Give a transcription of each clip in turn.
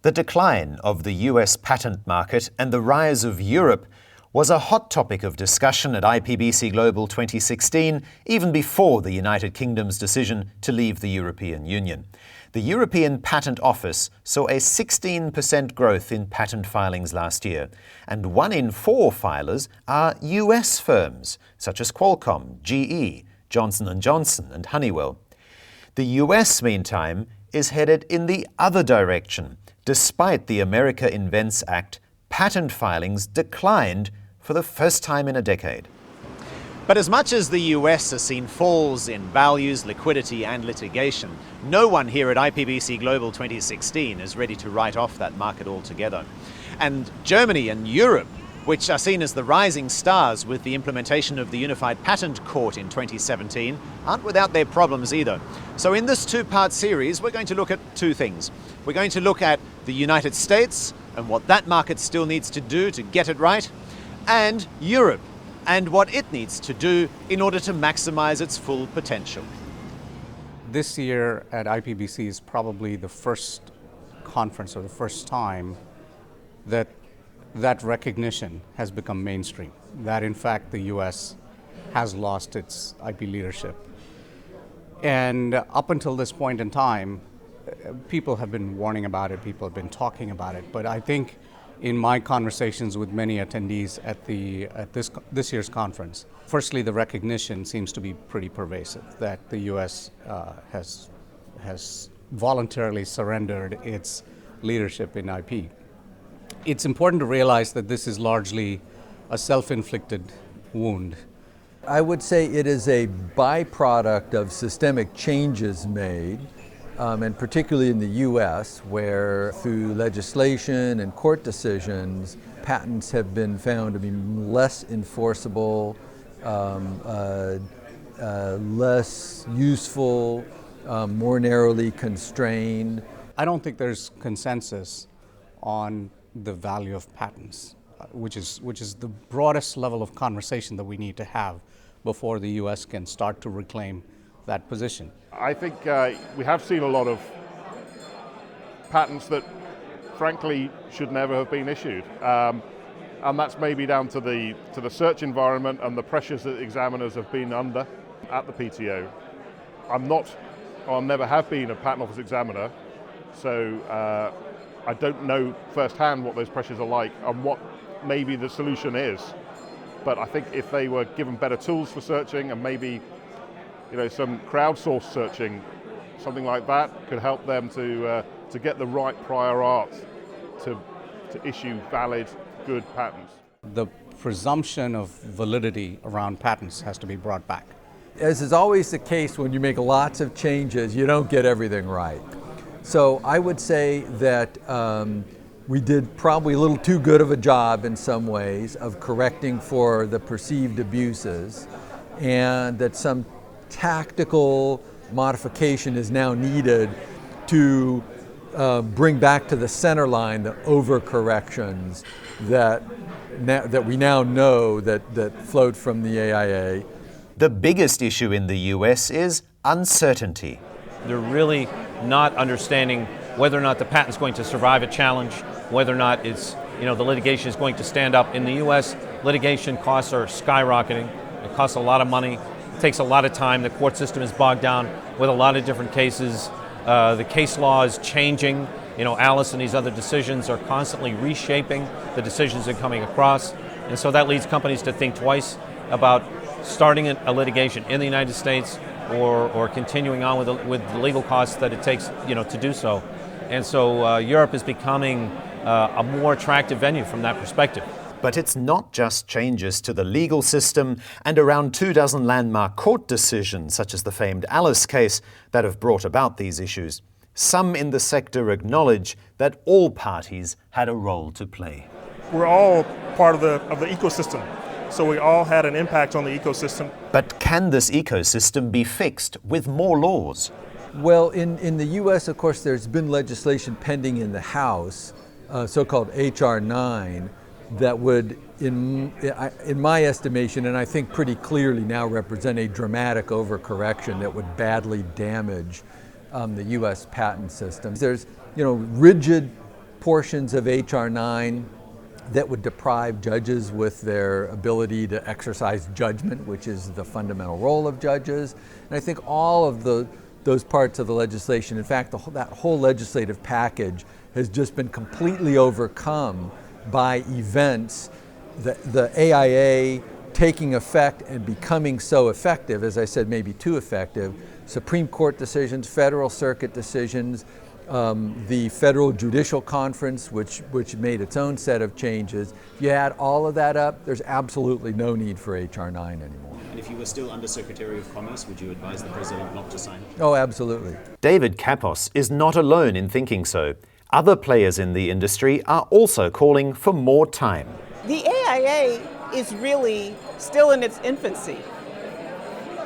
The decline of the US patent market and the rise of Europe was a hot topic of discussion at IPBC Global 2016, even before the United Kingdom's decision to leave the European Union. The European Patent Office saw a 16% growth in patent filings last year, and 1 in 4 filers are US firms, such as Qualcomm, GE, Johnson & Johnson and Honeywell. The US, meantime, is headed in the other direction. Despite the America Invents Act, patent filings declined for the first time in a decade. But as much as the US has seen falls in values, liquidity and litigation, no one here at IPBC Global 2016 is ready to write off that market altogether. And Germany and Europe, which are seen as the rising stars with the implementation of the Unified Patent Court in 2017, aren't without their problems either. So in this 2-part series, we're going to look at 2 things. We're going to look at the United States and what that market still needs to do to get it right, and Europe and what it needs to do in order to maximize its full potential. This year at IPBC is probably the first conference or the first time that recognition has become mainstream, that in fact the US has lost its IP leadership. And up until this point in time, people have been warning about it, people have been talking about it, but I think in my conversations with many attendees at this year's conference, firstly, the recognition seems to be pretty pervasive, that the US has voluntarily surrendered its leadership in IP. It's important to realize that this is largely a self-inflicted wound. I would say it is a byproduct of systemic changes made, and particularly in the US, where through legislation and court decisions, patents have been found to be less enforceable, less useful, more narrowly constrained. I don't think there's consensus on the value of patents, which is the broadest level of conversation that we need to have before the US can start to reclaim that position. I think we have seen a lot of patents that frankly should never have been issued. And that's maybe down to the search environment and the pressures that examiners have been under at the PTO. I never have been a patent office examiner, so I don't know firsthand what those pressures are like and what maybe the solution is. But I think if they were given better tools for searching and maybe some crowdsourced searching, something like that could help them to get the right prior art to issue valid, good patents. The presumption of validity around patents has to be brought back. As is always the case when you make lots of changes, you don't get everything right. So I would say that we did probably a little too good of a job in some ways of correcting for the perceived abuses, and that some tactical modification is now needed to bring back to the center line the overcorrections that we now know that flowed from the AIA. The biggest issue in the US is uncertainty. They're really not understanding whether or not the patent's going to survive a challenge, whether or not it's, the litigation is going to stand up. In the US, litigation costs are skyrocketing. It costs a lot of money. It takes a lot of time. The court system is bogged down with a lot of different cases. The case law is changing. Alice and these other decisions are constantly reshaping the decisions that are coming across. And so that leads companies to think twice about starting a litigation in the United States or continuing on with the legal costs that it takes, to do so. And so Europe is becoming a more attractive venue from that perspective. But it's not just changes to the legal system and around 24 landmark court decisions, such as the famed Alice case, that have brought about these issues. Some in the sector acknowledge that all parties had a role to play. We're all part of the ecosystem, so we all had an impact on the ecosystem. But can this ecosystem be fixed with more laws? Well, in the US, of course, there's been legislation pending in the House, so-called H.R. 9, that would, in my estimation, and I think pretty clearly now represent a dramatic overcorrection that would badly damage the U.S. patent system. There's, rigid portions of H.R. 9 that would deprive judges with their ability to exercise judgment, which is the fundamental role of judges. And I think all of those parts of the legislation, in fact, that whole legislative package has just been completely overcome by events, the AIA taking effect and becoming so effective, as I said, maybe too effective. Supreme Court decisions, Federal Circuit decisions, the Federal Judicial Conference, which made its own set of changes. If you add all of that up, there's absolutely no need for H.R. 9 anymore. And if you were still Undersecretary of Commerce, would you advise the President not to sign it? Oh, absolutely. David Kappos is not alone in thinking so. Other players in the industry are also calling for more time. The AIA is really still in its infancy.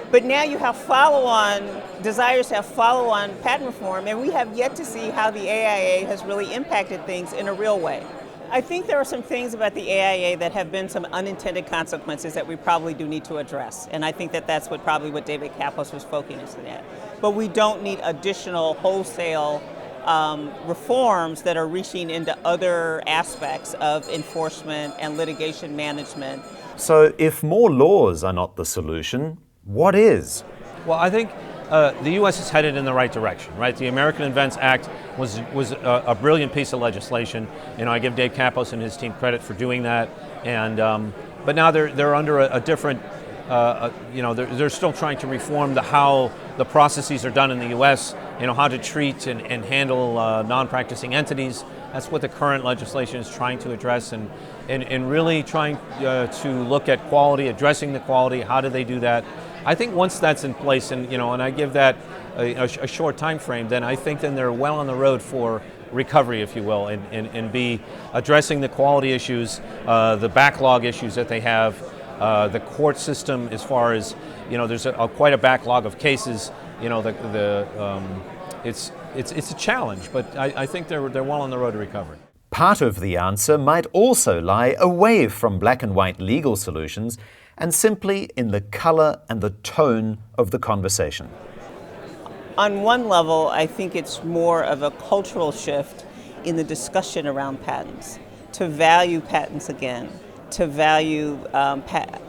But now you have desires to have follow-on patent reform, and we have yet to see how the AIA has really impacted things in a real way. I think there are some things about the AIA that have been some unintended consequences that we probably do need to address, and I think that's what David Kappos was focusing at. But we don't need additional wholesale reforms that are reaching into other aspects of enforcement and litigation management. So if more laws are not the solution, what is? Well, I think the U.S. is headed in the right direction, right? The American Invents Act was a brilliant piece of legislation. I give Dave Kappos and his team credit for doing that. And but now they're under a different, they're still trying to reform how the processes are done in the U.S. How to treat and handle non-practicing entities. That's what the current legislation is trying to address, and really trying to look at quality, addressing the quality. How do they do that? I think once that's in place, and I give that a short time frame, then I think they're well on the road for recovery, if you will, and be addressing the quality issues, the backlog issues that they have, the court system as far as there's quite a backlog of cases. It's a challenge, but I think they're well on the road to recovery. Part of the answer might also lie away from black and white legal solutions and simply in the color and the tone of the conversation. On one level, I think it's more of a cultural shift in the discussion around patents, to value patents again, to value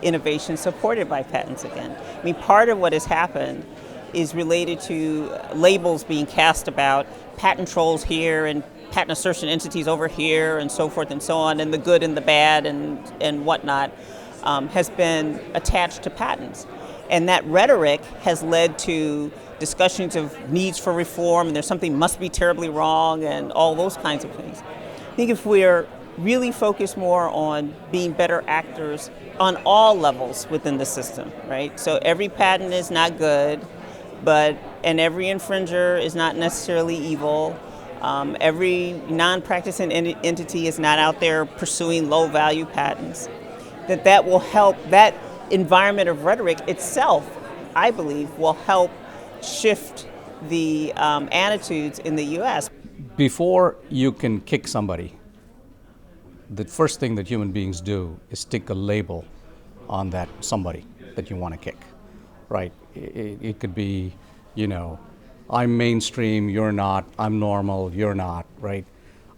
innovation supported by patents again. I mean, part of what has happened is related to labels being cast about patent trolls here and patent assertion entities over here and so forth and so on, and the good and the bad and whatnot has been attached to patents. And that rhetoric has led to discussions of needs for reform, and there's something must be terribly wrong and all those kinds of things. I think if we're really focused more on being better actors on all levels within the system, right? So every patent is not good, and every infringer is not necessarily evil. Every non-practicing entity is not out there pursuing low-value patents. That will help, that environment of rhetoric itself, I believe, will help shift the attitudes in the U.S. Before you can kick somebody, the first thing that human beings do is stick a label on that somebody that you want to kick, right? It could be, I'm mainstream, you're not. I'm normal, you're not, right?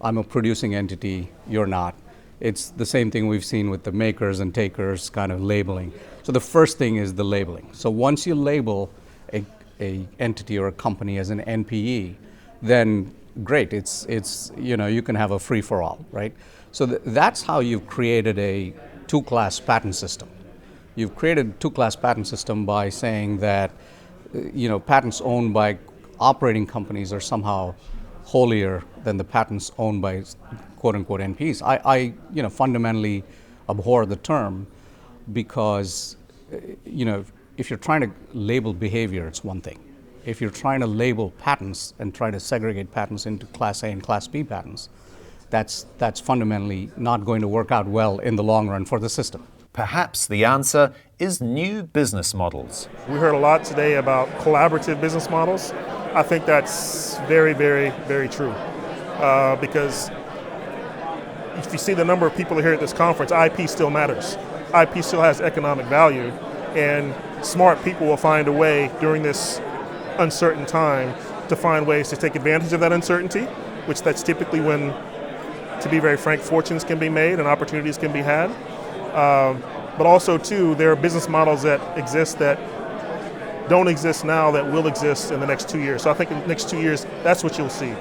I'm a producing entity, you're not. It's the same thing we've seen with the makers and takers kind of labeling. So the first thing is the labeling. So once you label a entity or a company as an NPE, then great, it's you can have a free-for-all, right? So that's how you've created a two-class patent system. You've created a two-class patent system by saying that patents owned by operating companies are somehow holier than the patents owned by quote-unquote NPs. I fundamentally abhor the term because, if you're trying to label behavior, it's one thing. If you're trying to label patents and try to segregate patents into Class A and Class B patents, that's fundamentally not going to work out well in the long run for the system. Perhaps the answer is new business models. We heard a lot today about collaborative business models. I think that's very, very, very true. Because if you see the number of people here at this conference, IP still matters. IP still has economic value, and smart people will find a way during this uncertain time to find ways to take advantage of that uncertainty, which that's typically when to be very frank, fortunes can be made and opportunities can be had. But also, too, there are business models that exist that don't exist now that will exist in the next 2 years. So I think in the next 2 years, that's what you'll see.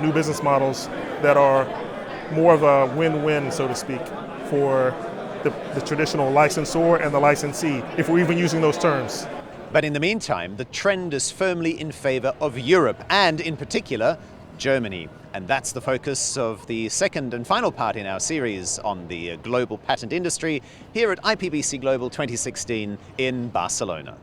New business models that are more of a win-win, so to speak, for the traditional licensor and the licensee, if we're even using those terms. But in the meantime, the trend is firmly in favor of Europe, and in particular, Germany. And that's the focus of the second and final part in our series on the global patent industry here at IPBC Global 2016 in Barcelona.